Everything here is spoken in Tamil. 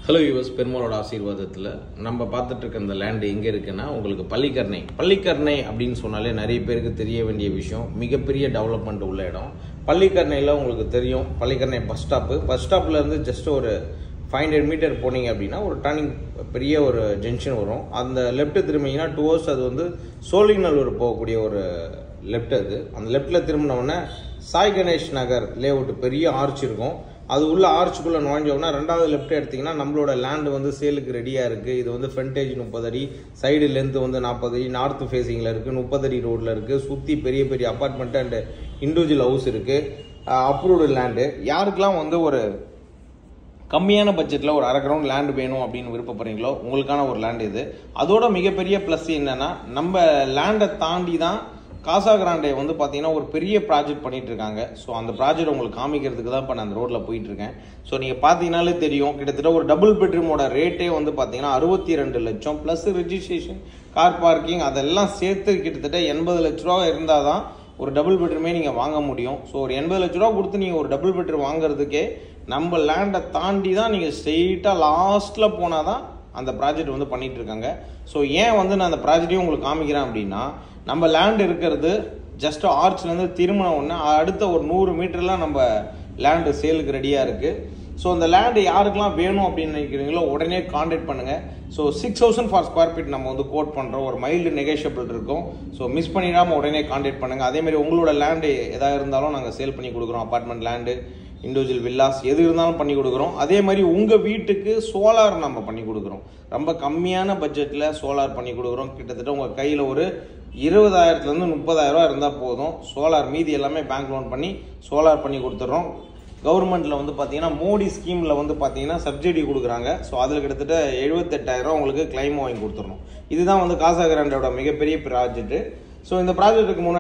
ஹலோ யூஎஸ் பெருமாளோட ஆசீர்வாதத்தில் நம்ம பார்த்துட்டு இருக்க இந்த லேண்டு எங்கே இருக்குன்னா உங்களுக்கு பள்ளிக்கரணை அப்படின்னு சொன்னாலே நிறைய பேருக்கு தெரிய வேண்டிய விஷயம். மிகப்பெரிய டெவலப்மெண்ட் உள்ள இடம் பள்ளிக்கரணையில். உங்களுக்கு தெரியும் பள்ளிக்கரணை பஸ் ஸ்டாப்பில் இருந்து ஜஸ்ட் ஒரு 500 மீட்டர் போனீங்க அப்படின்னா ஒரு டர்னிங் பெரிய ஒரு ஜங்ஷன் வரும். அந்த லெஃப்ட் திரும்பிங்கன்னா டுவர்ஸ் அது வந்து சோழிங்கநல்லூர் போகக்கூடிய ஒரு லெஃப்ட். அது அந்த லெஃப்டில் திரும்பினோடனே சாய் கணேஷ் நகர் லேஅவுட் பெரிய ஆர்ச் இருக்கும். அது உள்ள ஆர்ச்சுக்குள்ளே நுழைஞ்சோம்னா ரெண்டாவது லெஃப்ட் எடுத்திங்கன்னா நம்மளோட லேண்டு வந்து சேலுக்கு ரெடியாக இருக்குது. இது வந்து ஃப்ரண்டேஜ் 30 அடி, சைடு லென்த்து வந்து 40 அடி, நார்த் ஃபேஸிங்கில் இருக்குது, 30 அடி ரோட்டில் இருக்குது. சுற்றி பெரிய பெரிய அப்பார்ட்மெண்ட் அண்ட் இண்டிவிஜுவல் ஹவுஸ் இருக்குது. Approved land. யாருக்கெல்லாம் வந்து ஒரு கம்மியான பட்ஜெட்டில் ஒரு அரை கிரவுண்ட் லேண்டு வேணும் அப்படின்னு விருப்பப்படுறீங்களோ உங்களுக்கான ஒரு லேண்டு இது. அதோட மிகப்பெரிய ப்ளஸ் என்னென்னா நம்ம லேண்டை தாண்டி தான் காசா கிராண்டே வந்து பார்த்தீங்கன்னா ஒரு பெரிய ப்ராஜெக்ட் பண்ணிட்டு இருக்காங்க. ஸோ அந்த ப்ராஜெக்ட் உங்களுக்கு காமிக்கிறதுக்கு தான் இப்போ நான் அந்த ரோட்டில் போயிட்டு இருக்கேன். ஸோ நீங்கள் பார்த்தீங்கன்னாலே தெரியும், கிட்டத்தட்ட ஒரு டபுள் பெட்ரூமோட ரேட்டே வந்து பார்த்தீங்கன்னா 62 லட்சம் ப்ளஸ் ரெஜிஸ்ட்ரேஷன், கார் பார்க்கிங் அதெல்லாம் சேர்த்து கிட்டத்தட்ட 80 லட்ச ரூபா இருந்தால் தான் ஒரு டபுள் பெட்ரூமே நீங்கள் வாங்க முடியும். ஸோ ஒரு 80 லட்ச ரூபா கொடுத்து நீங்கள் ஒரு டபுள் பெட்ரூம் வாங்குறதுக்கே நம்ம லேண்டை தாண்டி தான் நீங்கள் ஸ்ட்ரெயிட்டாக லாஸ்ட்டில் போனால் தான் அந்த ப்ராஜெக்ட் வந்து பண்ணிட்டு இருக்காங்க. ஸோ ஏன் வந்து நான் அந்த ப்ராஜெக்டையும் உங்களுக்கு காமிக்கிறேன் அப்படின்னா, நம்ம லேண்ட் இருக்கிறது ஜஸ்ட் ஆர்ச்லேருந்து திரும்பின உடனே அடுத்த ஒரு 100 மீட்டர்லாம் நம்ம லேண்டு சேலுக்கு ரெடியாக இருக்குது. ஸோ இந்த லேண்டு யாருக்கெல்லாம் வேணும் அப்படின்னு நினைக்கிறீங்களோ உடனே கான்டாக்ட் பண்ணுங்கள். ஸோ 6000 ஃபார் ஸ்கொயர் ஃபீட் நம்ம வந்து கோட் பண்ணுறோம். ஒரு மைல்டு நெகோஷியபிள் இருக்கும். ஸோ மிஸ் பண்ணிடாமல் உடனே கான்டாக்ட் பண்ணுங்கள். அதேமாதிரி உங்களோட லேண்டு எதாக இருந்தாலும் நாங்கள் சேல் பண்ணி கொடுக்குறோம். அப்பார்ட்மெண்ட் லேண்டு, இண்டிவிஜுவல் வில்லாஸ் எது இருந்தாலும் பண்ணி கொடுக்குறோம். அதே மாதிரி உங்கள் வீட்டுக்கு சோலார் நம்ம பண்ணி கொடுக்குறோம். ரொம்ப கம்மியான பட்ஜெட்டில் சோலார் பண்ணி கொடுக்குறோம். கிட்டத்தட்ட உங்கள் கையில் ஒரு 20,000 30,000 ரூபா இருந்தால் போதும். சோலார் மீதி எல்லாமே பேங்க் லோன் பண்ணி சோலார் பண்ணி கொடுத்துட்றோம். கவர்மெண்ட்டில் வந்து பார்த்தீங்கன்னா மோடி ஸ்கீமில் வந்து பார்த்தீங்கன்னா சப்சிடி கொடுக்குறாங்க. ஸோ அதில் கிட்டத்தட்ட 78,000 உங்களுக்கு கிளைம் வாங்கி கொடுத்துடணும். இதுதான் வந்து காசா கிராண்டோட மிகப்பெரிய ப்ராஜெக்ட்டு. ஸோ இந்த ப்ராஜெக்ட்டுக்கு முன்னாடி